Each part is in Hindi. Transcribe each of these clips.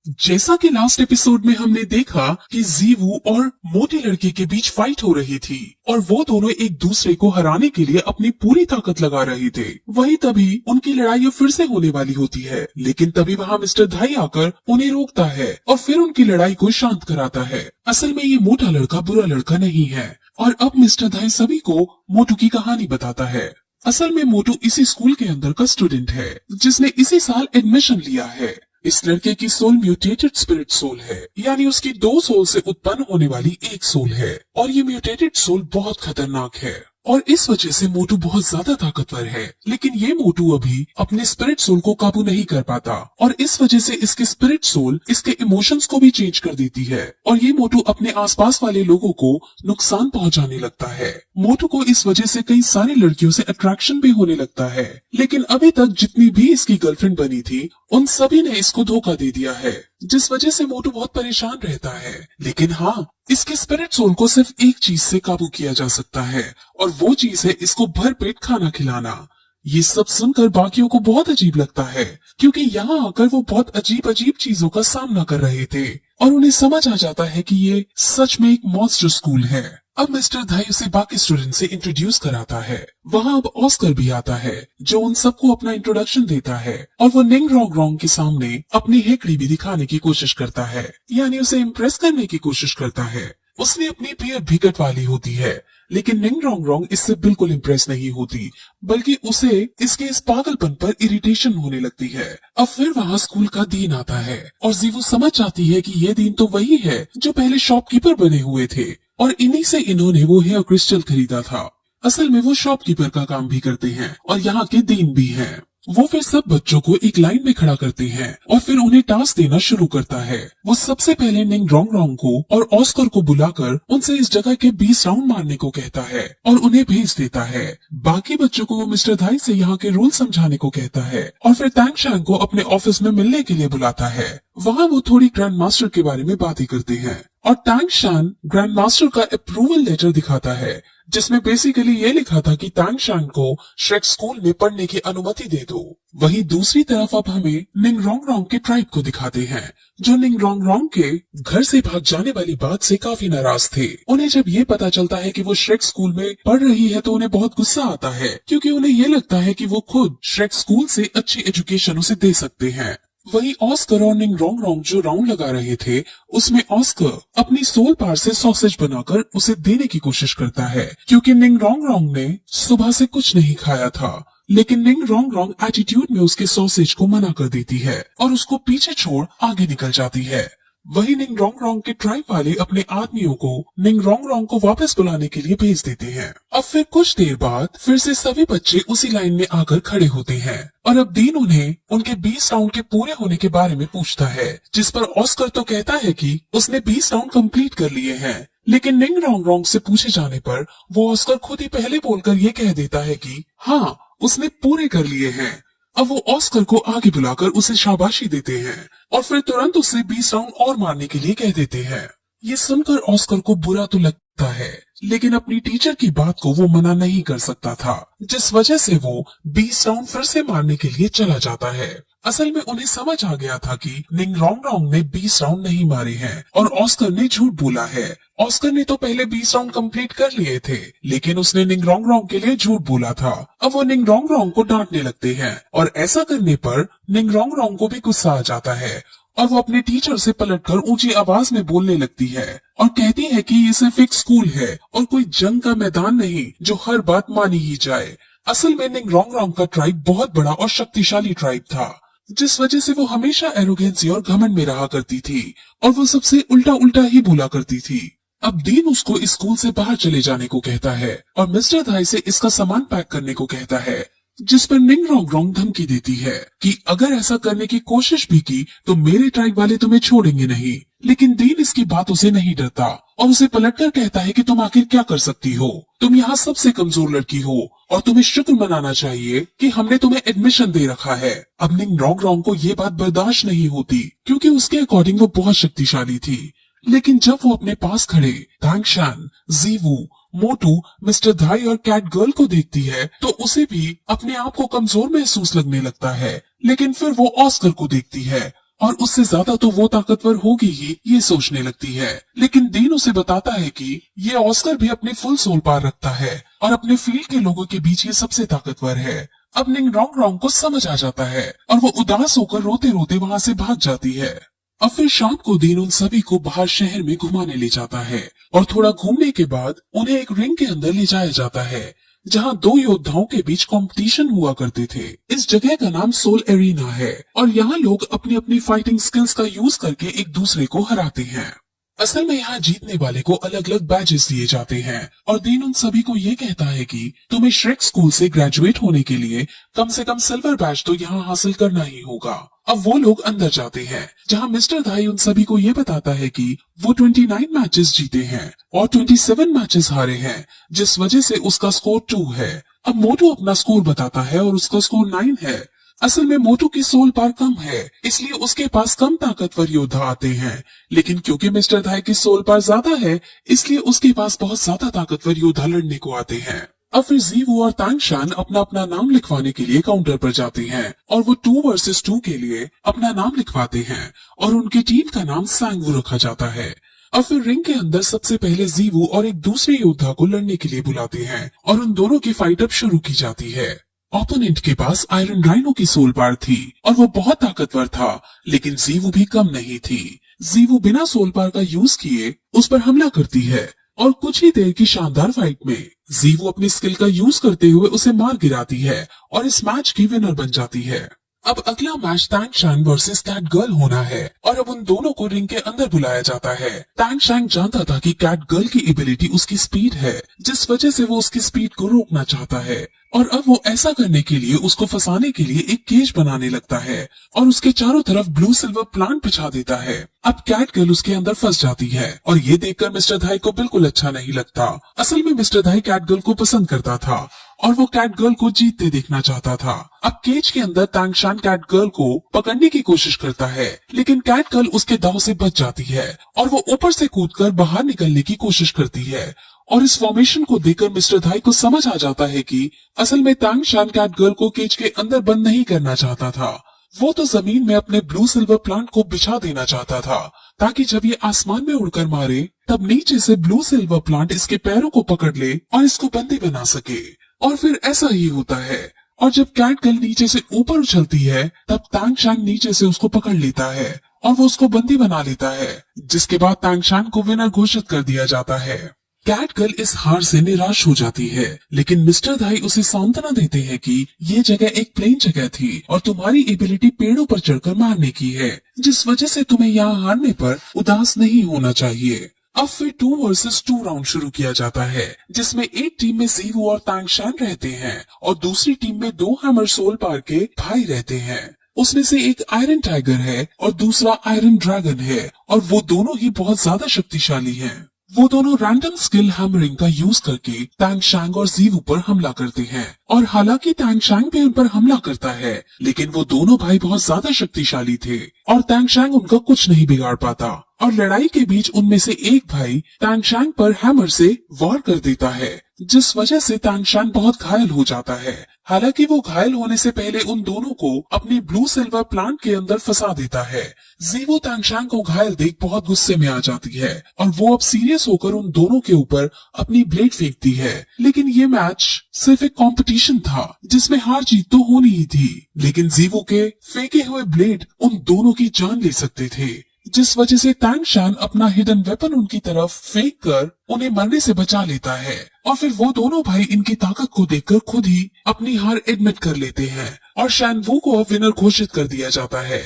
जैसा कि लास्ट एपिसोड में हमने देखा कि जीवू और मोटी लड़के के बीच फाइट हो रही थी और वो दोनों एक दूसरे को हराने के लिए अपनी पूरी ताकत लगा रहे थे। वहीं तभी उनकी लड़ाई फिर से होने वाली होती है, लेकिन तभी वहाँ मिस्टर धाई आकर उन्हें रोकता है और फिर उनकी लड़ाई को शांत कराता है। असल में ये मोटा लड़का बुरा लड़का नहीं है और अब मिस्टर धाई सभी को मोटू की कहानी बताता है। असल में मोटू इसी स्कूल के अंदर का स्टूडेंट है जिसने इसी साल एडमिशन लिया है। इस लड़के की सोल म्यूटेटेड स्पिरिट सोल है, यानी उसकी 2 सोल से उत्पन्न होने वाली एक सोल है और ये म्यूटेटेड सोल बहुत खतरनाक है और इस वजह से मोटू बहुत ज्यादा ताकतवर है। लेकिन ये मोटू अभी अपने स्पिरिट सोल को काबू नहीं कर पाता और इस वजह से इसके स्पिरिट सोल इसके इमोशंस को भी चेंज कर देती है और ये मोटू अपने आसपास वाले लोगों को नुकसान पहुंचाने लगता है। मोटू को इस वजह से कई सारी लड़कियों से अट्रैक्शन भी होने लगता है, लेकिन अभी तक जितनी भी इसकी गर्लफ्रेंड बनी थी उन सभी ने इसको धोखा दे दिया है, जिस वजह से मोटू बहुत परेशान रहता है। लेकिन हाँ, इसके स्पिरिट सोल को सिर्फ एक चीज से काबू किया जा सकता है और वो चीज है इसको भरपेट खाना खिलाना। ये सब सुनकर बाकियों को बहुत अजीब लगता है क्योंकि यहाँ आकर वो बहुत अजीब अजीब चीजों का सामना कर रहे थे और उन्हें समझ आ जाता है कि ये सच में एक मॉन्स्टर स्कूल है। अब मिस्टर धाई उसे बाकी स्टूडेंट से इंट्रोड्यूस कराता है। वहाँ अब ऑस्कर भी आता है जो उन सबको अपना इंट्रोडक्शन देता है और वो निंग रोंग रोंग के सामने अपनी हेकड़ी भी दिखाने की कोशिश करता है, यानी उसे इम्प्रेस करने की कोशिश करता है। उसने अपनी बियर भी कटवा ली होती है, लेकिन निंग रोंग रोंग इससे बिल्कुल इम्प्रेस नहीं होती, बल्कि उसे इसके इस पागलपन पर इरिटेशन होने लगती है। अब फिर वहाँ स्कूल का दिन आता है और जीवू समझ जाती है कि ये दिन तो वही है जो पहले शॉपकीपर बने हुए थे और इन्हीं से इन्होंने वो हेयर क्रिस्टल खरीदा था। असल में वो शॉपकीपर का काम भी करते हैं और यहाँ के डीन भी हैं। वो फिर सब बच्चों को एक लाइन में खड़ा करते हैं और फिर उन्हें टास्क देना शुरू करता है। वो सबसे पहले निंग रोंग रोंग को और ऑस्कर को बुलाकर उनसे इस जगह के 20 राउंड मारने को कहता है और उन्हें भेज देता है। बाकी बच्चों को वो मिस्टर धाई से यहाँ के रूल समझाने को कहता है और फिर टैंग शैंग को अपने ऑफिस में मिलने के लिए बुलाता है। वहाँ वो थोड़ी ग्रैंड मास्टर के बारे में बातें करते हैं और टैंग शान ग्रैंड मास्टर का अप्रूवल लेटर दिखाता है जिसमें बेसिकली ये लिखा था कि टैंग शान को श्रेक स्कूल में पढ़ने की अनुमति दे दो। वहीं दूसरी तरफ अब हमें निंग रोंग रोंग के ट्राइब को दिखाते हैं जो निंग रोंग रोंग के घर से भाग जाने वाली बात से काफी नाराज थे। उन्हें जब ये पता चलता है कि वो श्रेक स्कूल में पढ़ रही है तो उन्हें बहुत गुस्सा आता है क्योंकि उन्हें ये लगता है कि वो खुद श्रेक स्कूल से अच्छी एजुकेशन उसे दे सकते हैं। वहीं ऑस्कर और निंग रोंग रोंग जो राउंड लगा रहे थे उसमें ऑस्कर अपनी सोल पार से सॉसेज बनाकर उसे देने की कोशिश करता है क्योंकि निंग रोंग रोंग ने सुबह से कुछ नहीं खाया था, लेकिन निंग रोंग रोंग एटीट्यूड में उसके सॉसेज को मना कर देती है और उसको पीछे छोड़ आगे निकल जाती है। वही निंग रोंग रोंग के ट्राइब वाले अपने आदमियों को निंग रोंग रोंग को वापस बुलाने के लिए भेज देते हैं। अब फिर कुछ देर बाद फिर से सभी बच्चे उसी लाइन में आकर खड़े होते हैं और अब डीन उन्हें उनके 20 राउंड के पूरे होने के बारे में पूछता है, जिस पर ऑस्कर तो कहता है कि उसने 20 राउंड कंप्लीट कर लिए हैं, लेकिन निंग रोंग रोंग से पूछे जाने पर वो ऑस्कर खुद ही पहले बोलकर ये कह देता है कि हाँ उसने पूरे कर लिए हैं। अब वो ऑस्कर को आगे बुलाकर उसे शाबाशी देते हैं और फिर तुरंत उसे 20 राउंड और मारने के लिए कह देते हैं। ये सुनकर ऑस्कर को बुरा तो लगता है, लेकिन अपनी टीचर की बात को वो मना नहीं कर सकता था, जिस वजह से वो 20 राउंड फिर से मारने के लिए चला जाता है। असल में उन्हें समझ आ गया था कि निंग रोंग रोंग ने 20 राउंड नहीं मारे हैं और ऑस्कर ने झूठ बोला है। ऑस्कर ने तो पहले 20 राउंड कंप्लीट कर लिए थे, लेकिन उसने निंग रोंग रोंग के लिए झूठ बोला था। अब वो निंग रोंग रोंग को डांटने लगते हैं और ऐसा करने पर निंग रोंग रोंग को भी गुस्सा आ जाता है और वो अपने टीचर से पलटकर ऊंची आवाज में बोलने लगती है और कहती है कि ये सिर्फ एक स्कूल है और कोई जंग का मैदान नहीं जो हर बात मानी ही जाए। असल में निंग रोंग रोंग का ट्राइब बहुत बड़ा और शक्तिशाली ट्राइब था, जिस वजह से वो हमेशा एरोगेंसी और घमंड में रहा करती थी और वो सबसे उल्टा उल्टा ही बोला करती थी। अब डीन उसको इस स्कूल से बाहर चले जाने को कहता है और मिस्टर धाई से इसका सामान पैक करने को कहता है, जिस पर निंग रोंग रोंग धमकी देती है कि अगर ऐसा करने की कोशिश भी की तो मेरे ट्राइब वाले तुम्हें छोड़ेंगे नहीं। लेकिन डीन इसकी बातों से नहीं डरता और उसे पलटकर कहता है कि तुम आखिर क्या कर सकती हो, तुम यहाँ सबसे कमजोर लड़की हो और तुम्हें शुक्र मनाना चाहिए कि हमने तुम्हें एडमिशन दे रखा है। अब निंग रोंग रोंग को ये बात बर्दाश्त नहीं होती क्योंकि उसके अकॉर्डिंग वो बहुत शक्तिशाली थी, लेकिन जब वो अपने पास खड़े टैंग शान, जीवू, मोटू, मिस्टर धाई और कैट गर्ल को देखती है तो उसे भी अपने आप को कमजोर महसूस लगने लगता है। लेकिन फिर वो ऑस्कर को देखती है और उससे ज्यादा तो वो ताकतवर होगी ही, ये सोचने लगती है। लेकिन डीन उसे बताता है कि ये ऑस्कर भी अपने फुल सोल पार रखता है और अपने फील्ड के लोगों के बीच ये सबसे ताकतवर है। अब निंग रॉन्ग रॉन्ग को समझ आ जाता है और वो उदास होकर रोते रोते वहाँ से भाग जाती है। अब फिर शाम को डीन उन सभी को बाहर शहर में घुमाने ले जाता है और थोड़ा घूमने के बाद उन्हें एक रिंग के अंदर ले जाया जाता है जहाँ दो योद्धाओं के बीच कंपटीशन हुआ करते थे। इस जगह का नाम सोल एरिना है और यहाँ लोग अपनी अपनी फाइटिंग स्किल्स का यूज करके एक दूसरे को हराते हैं। असल में यहाँ जीतने वाले को अलग अलग बैजेस दिए जाते हैं और डीन उन सभी को ये कहता है कि तुम्हें श्रेक स्कूल से ग्रेजुएट होने के लिए कम से कम सिल्वर बैज तो यहाँ हासिल करना ही होगा। अब वो लोग अंदर जाते हैं जहाँ मिस्टर धाई उन सभी को ये बताता है कि वो 29 मैचेस जीते हैं और 27 मैचेस हारे हैं, जिस वजह से उसका स्कोर 2 है। अब मोटू अपना स्कोर बताता है और उसका स्कोर 9 है। असल में मोटू की सोल पार कम है, इसलिए उसके पास कम ताकतवर योद्धा आते हैं, लेकिन क्योंकि मिस्टर धाई की सोल पार ज्यादा है इसलिए उसके पास बहुत ज्यादा ताकतवर योद्धा लड़ने को आते हैं। अब फिर जीवू और तांगशान अपना अपना नाम लिखवाने के लिए काउंटर पर जाते हैं और वो 2 वर्सेस 2 के लिए अपना नाम लिखवाते हैं और उनकी टीम का नाम सांगवू रखा जाता है। अब फिर रिंग के अंदर सबसे पहले जीवू और एक दूसरे योद्धा को लड़ने के लिए बुलाते हैं और उन दोनों की फाइट अब शुरू की जाती है। ओपोनेंट के पास आयरन राइनो की सोल पार थी और वो बहुत ताकतवर था, लेकिन जीवू भी कम नहीं थी। जीवू बिना सोल पार का यूज किए उस पर हमला करती है और कुछ ही देर की शानदार फाइट में जीवू अपनी स्किल का यूज करते हुए उसे मार गिराती है और इस मैच की विनर बन जाती है। अब अगला match Tangshan versus cat girl होना है और अब उन दोनों को रिंग के अंदर बुलाया जाता है। तांगशान जानता था कि कैट गर्ल की एबिलिटी उसकी स्पीड है, जिस वजह से वो उसकी स्पीड को रोकना चाहता है और अब वो ऐसा करने के लिए उसको फंसाने के लिए एक केज बनाने लगता है और उसके चारों तरफ ब्लू सिल्वर प्लांट बिछा देता है। अब कैट गर्ल उसके अंदर फंस जाती है और ये देखकर मिस्टर धाई को बिल्कुल अच्छा नहीं लगता। असल में मिस्टर धाई कैट गर्ल को पसंद करता था और वो कैट गर्ल को जीतते देखना चाहता था। अब केज के अंदर तांगशान कैट गर्ल को पकड़ने की कोशिश करता है, लेकिन कैट गर्ल उसके दाव से बच जाती है और वो ऊपर से कूदकर बाहर निकलने की कोशिश करती है और इस फॉर्मेशन को देखकर मिस्टर धाई को समझ आ जाता है कि असल में तांगशान कैट गर्ल को केज के अंदर बंद नहीं करना चाहता था। वो तो जमीन में अपने ब्लू सिल्वर प्लांट को बिछा देना चाहता था ताकि जब ये आसमान में उड़कर मारे तब नीचे से ब्लू सिल्वर प्लांट इसके पैरों को पकड़ ले और इसको बंदी बना सके। और फिर ऐसा ही होता है और जब कैट गर्ल नीचे से ऊपर उछलती है तब तांगशान नीचे से उसको पकड़ लेता है और वो उसको बंदी बना लेता है, जिसके बाद तांगशान को विनर घोषित कर दिया जाता है। कैट गर्ल इस हार से निराश हो जाती है, लेकिन मिस्टर धाई उसे सांत्वना देते हैं कि ये जगह एक प्लेन जगह थी और तुम्हारी एबिलिटी पेड़ों पर चढ़कर मारने की है, जिस वजह से तुम्हें यहाँ हारने पर उदास नहीं होना चाहिए। अब फिर 2 वर्सेस 2 राउंड शुरू किया जाता है, जिसमें एक टीम में जीवू और तांगशान रहते हैं और दूसरी टीम में 2 हैमर सोल पार के भाई रहते हैं। उसमें से एक आयरन टाइगर है और दूसरा आयरन ड्रैगन है और वो दोनों ही बहुत ज्यादा शक्तिशाली हैं। वो दोनों रैंडम स्किल हैमरिंग का यूज करके तांगशांग और जीवू पर हमला करते हैं और हालांकि तांगशांग भी उन पर हमला करता है, लेकिन वो दोनों भाई बहुत ज्यादा शक्तिशाली थे और तांगशांग उनका कुछ नहीं बिगाड़ पाता और लड़ाई के बीच उनमें से एक भाई तांगशांग पर हैमर से वार कर देता है, जिस वजह से तांगशांग बहुत घायल हो जाता है। हालांकि वो घायल होने से पहले उन दोनों को अपनी ब्लू सिल्वर प्लांट के अंदर फंसा देता है। जीवू तांगशांग को घायल देख बहुत गुस्से में आ जाती है और वो अब सीरियस होकर उन दोनों के ऊपर अपनी ब्लेड फेंकती है, लेकिन ये मैच सिर्फ एक कंपटीशन था जिसमें हार जीत तो होनी ही थी, लेकिन जीवू के फेंके हुए ब्लेड उन दोनों की जान ले सकते थे, जिस वजह से तांगशान अपना हिडन वेपन उनकी तरफ फेंक कर उन्हें मरने से बचा लेता है और फिर वो दोनों भाई इनकी ताकत को देखकर खुद ही अपनी हार एडमिट कर लेते हैं और शैनवू को अब विनर घोषित कर दिया जाता है।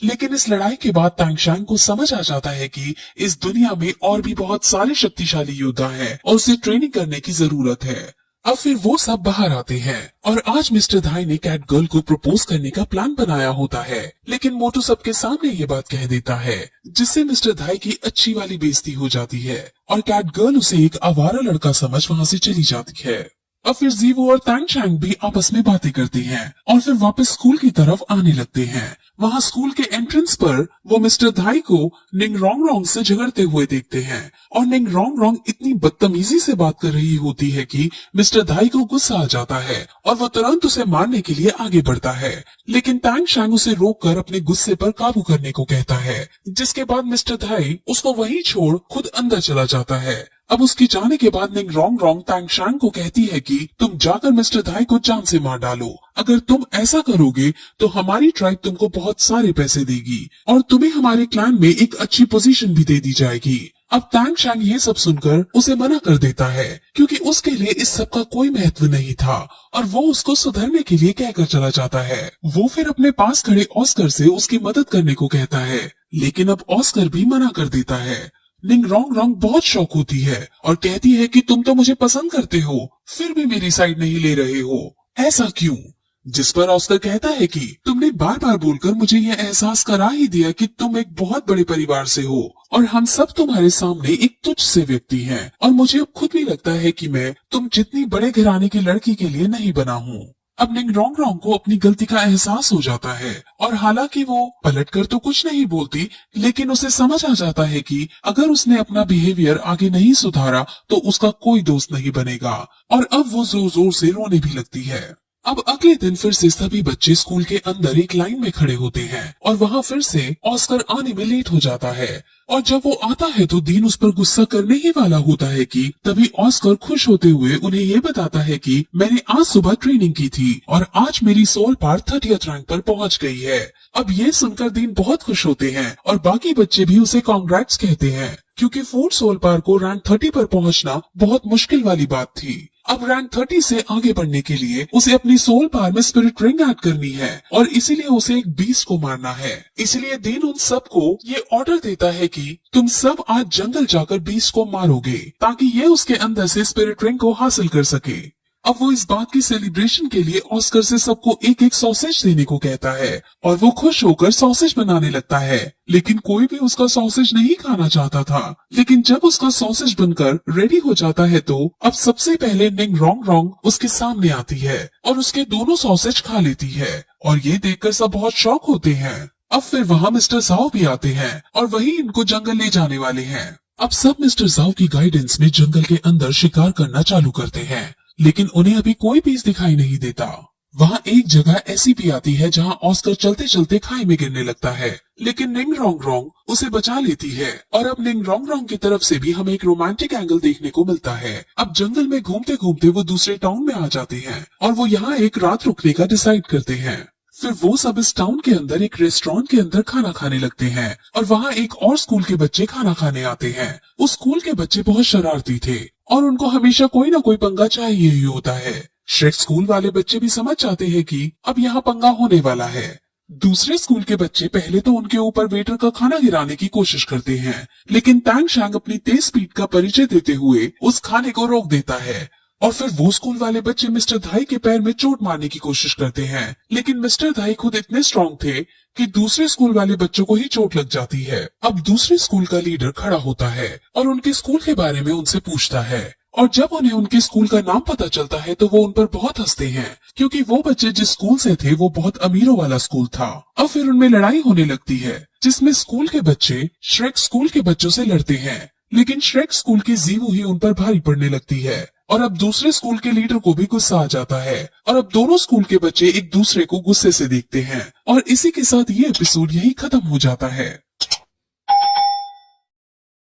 लेकिन इस लड़ाई के बाद तांगशान को समझ आ जाता है कि इस दुनिया में और भी बहुत सारे शक्तिशाली योद्धा हैं और उसे ट्रेनिंग करने की जरूरत है। अब फिर वो सब बाहर आते हैं और आज मिस्टर धाई ने कैट गर्ल को प्रपोज करने का प्लान बनाया होता है, लेकिन मोटू सबके सामने ये बात कह देता है, जिससे मिस्टर धाई की अच्छी वाली बेइज्जती हो जाती है और कैट गर्ल उसे एक आवारा लड़का समझ वहाँ से चली जाती है। अब फिर जीवू और टैंग शैंग भी आपस में बातें करते हैं और फिर वापस स्कूल की तरफ आने लगते हैं। वहाँ स्कूल के एंट्रेंस पर वो मिस्टर धाई को निंग रोंग रोंग से झगड़ते हुए देखते हैं और निंग रोंग रोंग इतनी बदतमीजी से बात कर रही होती है कि मिस्टर धाई को गुस्सा आ जाता है और वो तुरंत उसे मारने के लिए आगे बढ़ता है, लेकिन टैंग शैंग उसे रोककर अपने गुस्से पर काबू करने को कहता है, जिसके बाद मिस्टर धाई उसको वहीं छोड़ खुद अंदर चला जाता है। अब उसके जाने के बाद निंग रोंग रोंग टैंग शैंग को कहती है कि तुम जाकर मिस्टर धाई को जान से मार डालो। अगर तुम ऐसा करोगे तो हमारी ट्राइब तुमको बहुत सारे पैसे देगी और तुम्हें हमारे क्लैन में एक अच्छी पोजीशन भी दे दी जाएगी। अब टैंग शैंग ये सब सुनकर उसे मना कर देता है क्योंकि उसके लिए इस सब का कोई महत्व नहीं था और वो उसको सुधरने के लिए कहकर चला जाता है। वो फिर अपने पास खड़े ऑस्कर से उसकी मदद करने को कहता है, लेकिन अब ऑस्कर भी मना कर देता है। निंग रोंग रोंग बहुत शौक होती है और कहती है कि तुम तो मुझे पसंद करते हो, फिर भी मेरी साइड नहीं ले रहे हो, ऐसा क्यों? जिस पर ऑस्कर कहता है कि तुमने बार बार बोलकर मुझे यह एहसास करा ही दिया कि तुम एक बहुत बड़े परिवार से हो और हम सब तुम्हारे सामने एक तुच्छ से व्यक्ति हैं और मुझे अब खुद भी लगता है कि मैं तुम जितनी बड़े घराने की लड़की के लिए नहीं बना हूँ। अब निंग रोंग रोंग को अपनी गलती का एहसास हो जाता है और हालांकि वो पलटकर तो कुछ नहीं बोलती, लेकिन उसे समझ आ जाता है कि अगर उसने अपना बिहेवियर आगे नहीं सुधारा तो उसका कोई दोस्त नहीं बनेगा और अब वो जोर जोर से रोने भी लगती है। अब अगले दिन फिर से सभी बच्चे स्कूल के अंदर एक लाइन में खड़े होते हैं और वहाँ फिर से ऑस्कर आने में लेट हो जाता है और जब वो आता है तो डीन उस पर गुस्सा करने ही वाला होता है कि तभी ऑस्कर खुश होते हुए उन्हें ये बताता है कि मैंने आज सुबह ट्रेनिंग की थी और आज मेरी सोल पार 30th रैंक पर पहुंच गई है। अब ये सुनकर डीन बहुत खुश होते हैं और बाकी बच्चे भी उसे कांग्रेट्स कहते हैं क्योंकि 4 सोल पार को रैंक 30 पर पहुंचना बहुत मुश्किल वाली बात थी। अब रैंक 30 से आगे बढ़ने के लिए उसे अपनी सोल पार में स्पिरिट रिंग ऐड करनी है और इसीलिए उसे एक बीस्ट को मारना है। इसलिए डीन उन सबको ये ऑर्डर देता है कि तुम सब आज जंगल जाकर बीस्ट को मारोगे ताकि ये उसके अंदर से स्पिरिट रिंग को हासिल कर सके। अब वो इस बात की सेलिब्रेशन के लिए ऑस्कर से सबको एक एक सॉसेज देने को कहता है और वो खुश होकर सॉसेज बनाने लगता है, लेकिन कोई भी उसका सॉसेज नहीं खाना चाहता था। लेकिन जब उसका सॉसेज बनकर रेडी हो जाता है तो अब सबसे पहले निंग रोंग रोंग उसके सामने आती है और उसके दोनों सॉसेज खा लेती है और ये देखकर सब बहुत शॉक होते हैं। अब फिर वहाँ मिस्टर जाओ भी आते हैं और वही इनको जंगल ले जाने वाले हैं। अब सब मिस्टर जाओ की गाइडेंस में जंगल के अंदर शिकार करना चालू करते हैं, लेकिन उन्हें अभी कोई पीस दिखाई नहीं देता। वहाँ एक जगह ऐसी भी आती है जहाँ ऑस्कर चलते चलते खाई में गिरने लगता है, लेकिन निंग रोंग रोंग उसे बचा लेती है और अब निंग रोंग रोंग की तरफ से भी हमें एक रोमांटिक एंगल देखने को मिलता है। अब जंगल में घूमते घूमते वो दूसरे टाउन में आ जाते हैं और वो यहाँ एक रात रुकने का डिसाइड करते हैं। फिर वो सब इस टाउन के अंदर एक रेस्टोरेंट के अंदर खाना खाने लगते हैं और वहाँ एक और स्कूल के बच्चे खाना खाने आते हैं। उस स्कूल के बच्चे बहुत शरारती थे और उनको हमेशा कोई ना कोई पंगा चाहिए ही होता है। श्रेक स्कूल वाले बच्चे भी समझ जाते हैं कि अब यहाँ पंगा होने वाला है। दूसरे स्कूल के बच्चे पहले तो उनके ऊपर वेटर का खाना गिराने की कोशिश करते हैं, लेकिन टैंग शैंग अपनी तेज स्पीड का परिचय देते हुए उस खाने को रोक देता है और फिर वो स्कूल वाले बच्चे मिस्टर धाई के पैर में चोट मारने की कोशिश करते हैं, लेकिन मिस्टर धाई खुद इतने स्ट्रांग थे कि दूसरे स्कूल वाले बच्चों को ही चोट लग जाती है। अब दूसरे स्कूल का लीडर खड़ा होता है और उनके स्कूल के बारे में उनसे पूछता है और जब उन्हें उनके स्कूल का नाम पता चलता है तो वो उन पर बहुत हंसते हैं क्योंकि वो बच्चे जिस स्कूल से थे वो बहुत अमीरों वाला स्कूल था। अब फिर उनमें लड़ाई होने लगती है जिसमें स्कूल के बच्चे श्रेक स्कूल के बच्चों से लड़ते हैं, लेकिन श्रेक स्कूल की जीवू ही उन पर भारी पड़ने लगती है और अब दूसरे स्कूल के लीडर को भी गुस्सा आ जाता है और अब दोनों स्कूल के बच्चे एक दूसरे को गुस्से से देखते हैं और इसी के साथ ये एपिसोड यही खत्म हो जाता है।